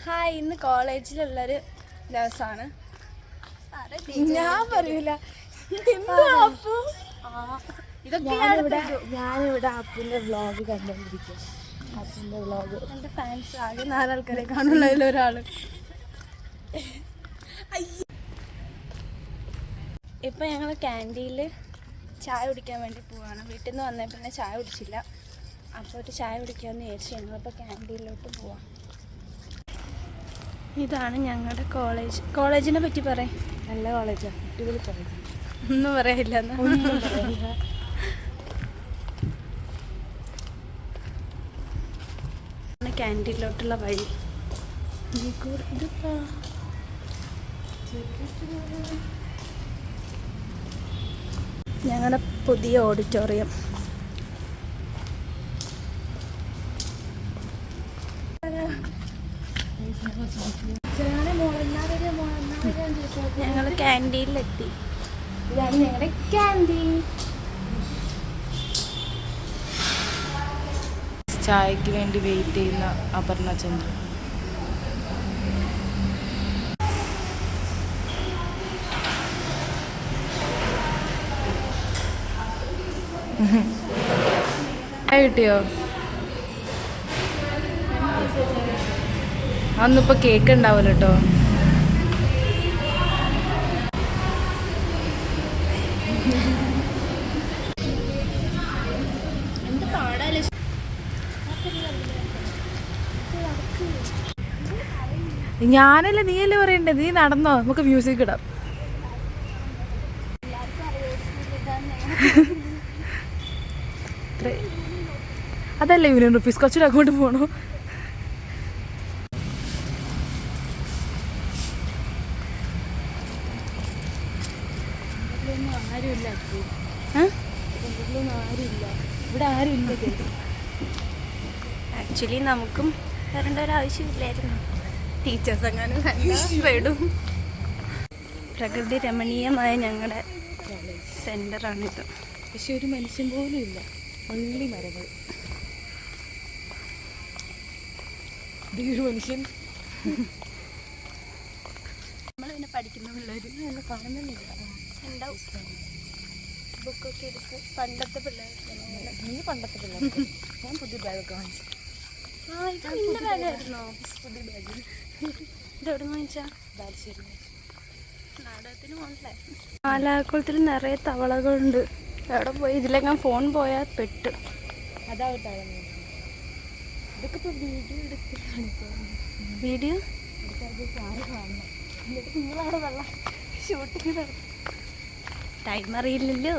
Hi, ഇന്ന് കോളേജിലുള്ളൊരു ദിവസമാണ്. ഞാൻ പറയൂല. ഞാനിവിടെ അപ്പുവിൻ്റെ വ്ളോഗ് കണ്ടുകൊണ്ടിരിക്കും. അപ്പുവിൻ്റെ വ്ളോഗ് എൻ്റെ ഫാൻസ് ആകെ 4 ആൾക്കാരെ കാണുള്ളതിൽ ഒരാൾ. ഇപ്പം ഞങ്ങൾ ക്യാൻറ്റീനിൽ ചായ കുടിക്കാൻ വേണ്ടി പോവാണ്. വീട്ടിൽ നിന്ന് വന്നേ പിന്നെ ചായ കുടിച്ചില്ല. അപ്പോൾ ഒരു ചായ കുടിക്കാമെന്ന് വിചാരിച്ചു ഞങ്ങളിപ്പോൾ ക്യാൻറ്റീനിലോട്ട് പോവാം. ഇതാണ് ഞങ്ങളുടെ കോളേജ്. കോളേജിനെ പറ്റി പറയാം. നല്ല കോളേജാണ്, അടിപൊളി കോളേജ്. ഒന്നും പറയാനില്ല. ക്യാൻറ്റീനിലോട്ടുള്ള വഴി. ഞങ്ങളുടെ പുതിയ ഓഡിറ്റോറിയം. ഞങ്ങൾ ക്യാൻറ്റീനിലെത്തി. ഇതാണ് ഞങ്ങളുടെ ക്യാൻറ്റീൻ. ചായക്ക് വേണ്ടി വെയിറ്റ് ചെയ്യുന്ന അപർണ ചന്ദ്രൻ. കിട്ടിയോ? അന്നിപ്പോ കേക്ക് ഉണ്ടാവുമല്ലോ കേട്ടോ. ഞാനല്ലേ, നീയല്ലേ പറയണ്ടേ? നീ നടന്നോ, നമുക്ക് മ്യൂസിക് ഇടാം. അതല്ലേ ₹1,000. കുറച്ചുകൂടെ അങ്ങോട്ട് പോകണോ? ആരുമില്ല, ഇവിടെ ആരുമില്ല. ആക്ച്വലി നമുക്കും വരേണ്ട ഒരാവശ്യമില്ലായിരുന്നു. ടീച്ചേഴ്സ് എങ്ങാനും പെടും. പ്രകൃതി രമണീയമായ ഞങ്ങളുടെ സെൻ്ററാണിത്. പക്ഷെ ഒരു മനുഷ്യൻ പോലും ഇല്ല, ഒള്ളി മരങ്ങൾ. ഒരു മനുഷ്യൻ. നമ്മൾ പിന്നെ പഠിക്കുന്ന പിള്ളേർ എന്നെ കാണുന്നില്ല. ഉണ്ടാവും ബുക്കൊക്കെ എടുത്ത്. പണ്ടത്തെ പിള്ളേർ. നീ പണ്ടത്തെ പിള്ളേർ. ഞാൻ പുതിയ ബാഗൊക്കെ വാങ്ങിച്ചു. ഇത് നിന്റെ ബാഗായിരുന്നോ? പുതിയ ബാഗ്. ഇതെവിടെ നിന്ന് വാങ്ങിച്ചാൽ? ബാലുശ്ശേരി നാടകത്തിന് പോകണ്ടേ? ആലാക്കുളത്തിൽ നിറയെ തവളകളുണ്ട്. എവിടെ പോയി? ഇതിലെങ്ങാൻ ഫോൺ പോയാൽ പെട്ട്. അതാവട്ടെ. ഇതൊക്കെ ഇപ്പോൾ വീഡിയോ എടുത്തിട്ടാണ്. വീഡിയോ സാറ് കാണണം. എന്നിട്ട് നിങ്ങളവിടെ വെള്ളം ഷൂട്ടിങ് നടത്തും. ടൈം അറിയില്ലല്ലോ.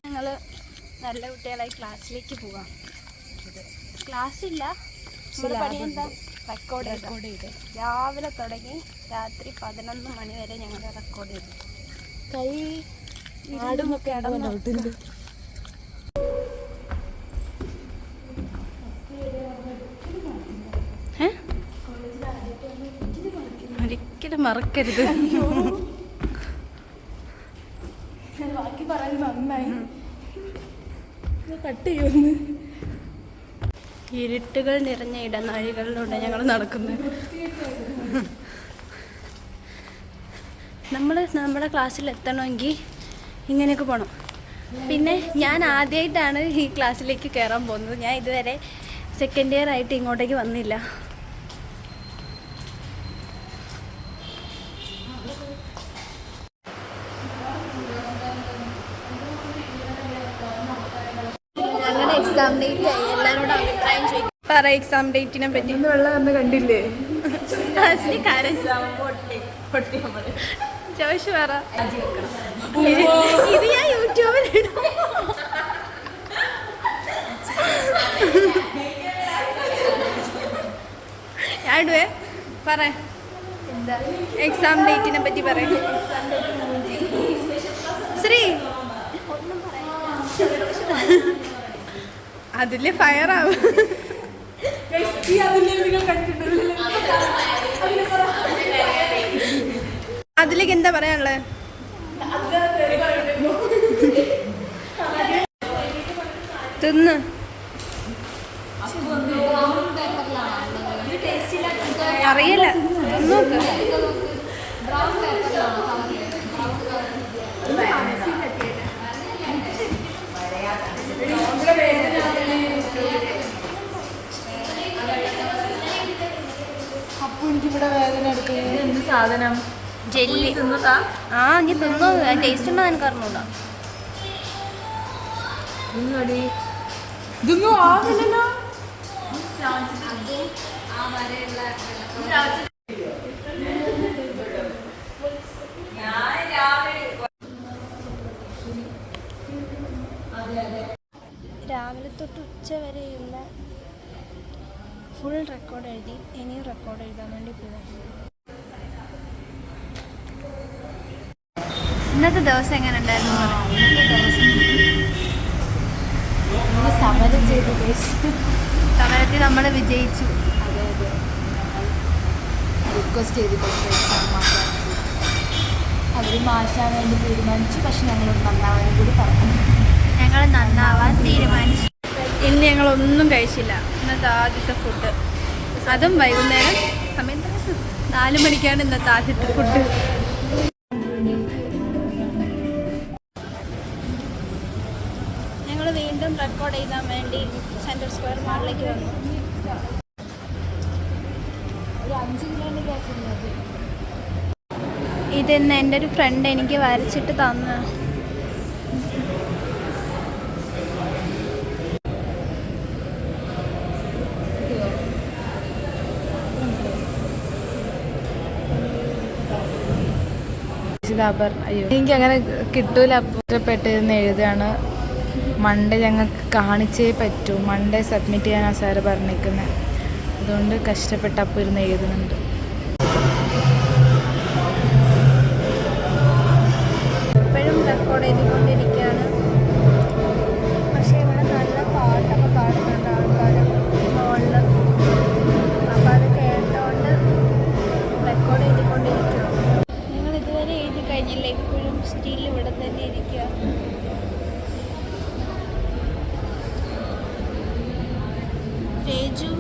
ഞങ്ങൾ നല്ല കുട്ടികളായി ക്ലാസ്സിലേക്ക് പോവാം. ക്ലാസ്സില്ല, പണി എന്താ? റെക്കോർഡ് ചെയ്ത് രാവിലെ തുടങ്ങി രാത്രി 11 മണി വരെ ഞങ്ങൾ റെക്കോർഡ് ചെയ്തു. കൈ ആടുന്നൊക്കെ ഡൗട്ടുണ്ട്. ഒരിക്കലും മറക്കരുത്. ബാക്കി പറയാൻ നന്നായി. കട്ട് ചെയ്യുമെന്ന്. ഇരുട്ടുകൾ നിറഞ്ഞ ഇടനാഴികളിലൂടെ ഞങ്ങൾ നടക്കുന്നത്. നമ്മുടെ ക്ലാസ്സിൽ എത്തണമെങ്കിൽ ഇങ്ങനെയൊക്കെ പോകണം. പിന്നെ ഞാൻ ആദ്യമായിട്ടാണ് ഈ ക്ലാസ്സിലേക്ക് കയറാൻ പോകുന്നത്. ഞാൻ ഇതുവരെ സെക്കൻഡ് ഇയർ ആയിട്ട് ഇങ്ങോട്ടേക്ക് വന്നില്ല. എക്സാം ഡേറ്റ് ആയി. എല്ലാവരോടും അഭിപ്രായം ചോദിക്കും. പറ എക്സാം ഡേറ്റിനെ പറ്റി. വെള്ളം വന്ന് കണ്ടില്ലേ? ചോദിച്ചു പറ. ഇത് ഞാൻ യൂട്യൂബിലിടും. ഞാൻ ഇടുവേ. പറ എക്സാം ഡേറ്റിനെ പറ്റി പറയും. ശ്രീ അതില് ഫയറാവും. അതിലേക്ക് എന്താ പറയാനുള്ളത്? തിന്ന് അറിയില്ല നോക്ക്. അപ്പൊ എനിക്കിവിടെ വേദന എടുക്കുന്നത് എന്ത് സാധനം? ജെല്ലി. തിന്നതാ? ആ നീ തിന്നോ, ടേസ്റ്റ് ഉണ്ടോ എനിക്ക് അറിഞ്ഞൂടാ. ഇതൊന്നും ആവില്ലല്ലോ. രാവിലെ തൊട്ട് ഉച്ച വരെയുള്ള ഫുൾ റെക്കോർഡ് എഴുതി. ഇനിയും റെക്കോർഡ് എഴുതാൻ വേണ്ടി പോകാം. ഇന്നത്തെ ദിവസം എങ്ങനെ ഉണ്ടായിരുന്നു? സമരം ചെയ്തു. സമരത്തിൽ നമ്മൾ വിജയിച്ചു. റിക്വസ്റ്റ് ചെയ്തിട്ടുണ്ട് എക്സാം മാറ്റാൻ. അവർ മാറ്റാൻ വേണ്ടി തീരുമാനിച്ചു. പക്ഷെ ഞങ്ങൾ നന്നാവാനും കൂടി പറഞ്ഞു. ഞങ്ങൾ നന്നാവാൻ തീരുമാനിച്ചു. ഇന്ന് ഞങ്ങളൊന്നും കഴിച്ചില്ല. ഇന്നത്തെ ആദ്യത്തെ ഫുഡ്, അതും വൈകുന്നേരം സമയം 4 മണിക്കാണ് ഇന്നത്തെ ആദ്യത്തെ ഫുഡ്. ഞങ്ങൾ വീണ്ടും റെക്കോർഡ് ചെയ്യാൻ വേണ്ടി സെൻട്രൽ സ്ക്വയർ മാളിലേക്ക് വന്നു. ഒരു 5 കിലോൻ്റെ ഗ്യാസ്. ഇതെന്ന് എൻ്റെ ഒരു ഫ്രണ്ട് എനിക്ക് വരച്ചിട്ട് തന്നു. എനിക്ക് അങ്ങനെ കിട്ടൂല. അപ്പുറപ്പെട്ടെന്ന് എഴുതാണ്. മൺഡേ ഞങ്ങൾക്ക് കാണിച്ചേ പറ്റൂ. മൺഡേ സബ്മിറ്റ് ചെയ്യാനാണ് സാറ് പറഞ്ഞിരിക്കുന്നത്. അതുകൊണ്ട് കഷ്ടപ്പെട്ട് അപ്പോൾ ഇരുന്ന് എഴുതുന്നുണ്ട്. ഇപ്പോഴും റെക്കോർഡ് ചെയ്തുകൊണ്ടിരിക്കുകയാണ്. പക്ഷേ ഇവിടെ നല്ല പാട്ടൊക്കെ പാടുന്നുണ്ട് ആൾക്കാർ ഹോളിൽ. അപ്പോൾ അത് കേട്ടോണ്ട് റെക്കോർഡ് ചെയ്തുകൊണ്ടിരിക്കുക. നിങ്ങൾ ഇതുവരെ എഴുതി കഴിഞ്ഞില്ല, ഇപ്പോഴും സ്റ്റിൽ ഇവിടെ തന്നെ ഇരിക്കുക. തേജു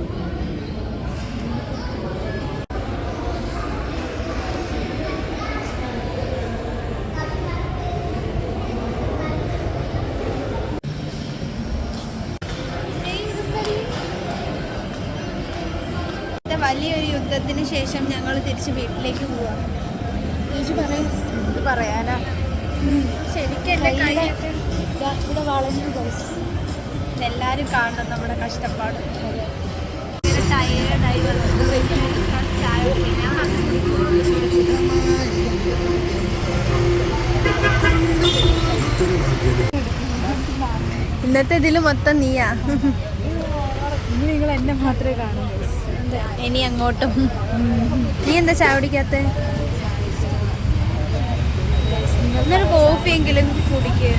വലിയൊരു യുദ്ധത്തിന് ശേഷം ഞങ്ങൾ തിരിച്ച് വീട്ടിലേക്ക് പോവാം. ഇത് പറയാനാ ശരിക്കും എൻ്റെ കൈയൊക്കെ ഇവിടെ വളഞ്ഞു ദിവസം എല്ലാവരും കാണണം നമ്മുടെ കഷ്ടപ്പാട്. ടയേർഡായി ചായ ഇന്നത്തെ ഇതിൽ മൊത്തം നീയാ. ഇനി നിങ്ങൾ എന്നെ മാത്രമേ കാണൂ. ഇനി അങ്ങോട്ടും. നീ എന്താ ചായ കുടിക്കാത്ത? എന്നൊരു കോഫിയെങ്കിലും കുടിക്കുക.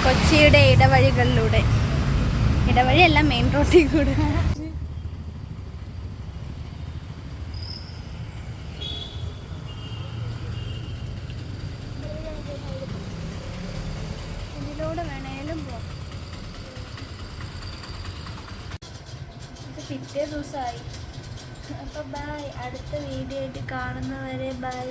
കൊച്ചിയുടെ ഇടവഴികളിലൂടെ, ഇടവഴിയല്ല മെയിൻ റോഡിൽ കൂടെ. ഇതിലൂടെ വേണേലും പോവാം. ഇത് പിറ്റേ ദിവസമായി. അപ്പോൾ ബൈ. അടുത്ത വീഡിയോ ആയിട്ട് കാണുന്നവരെ ബൈ.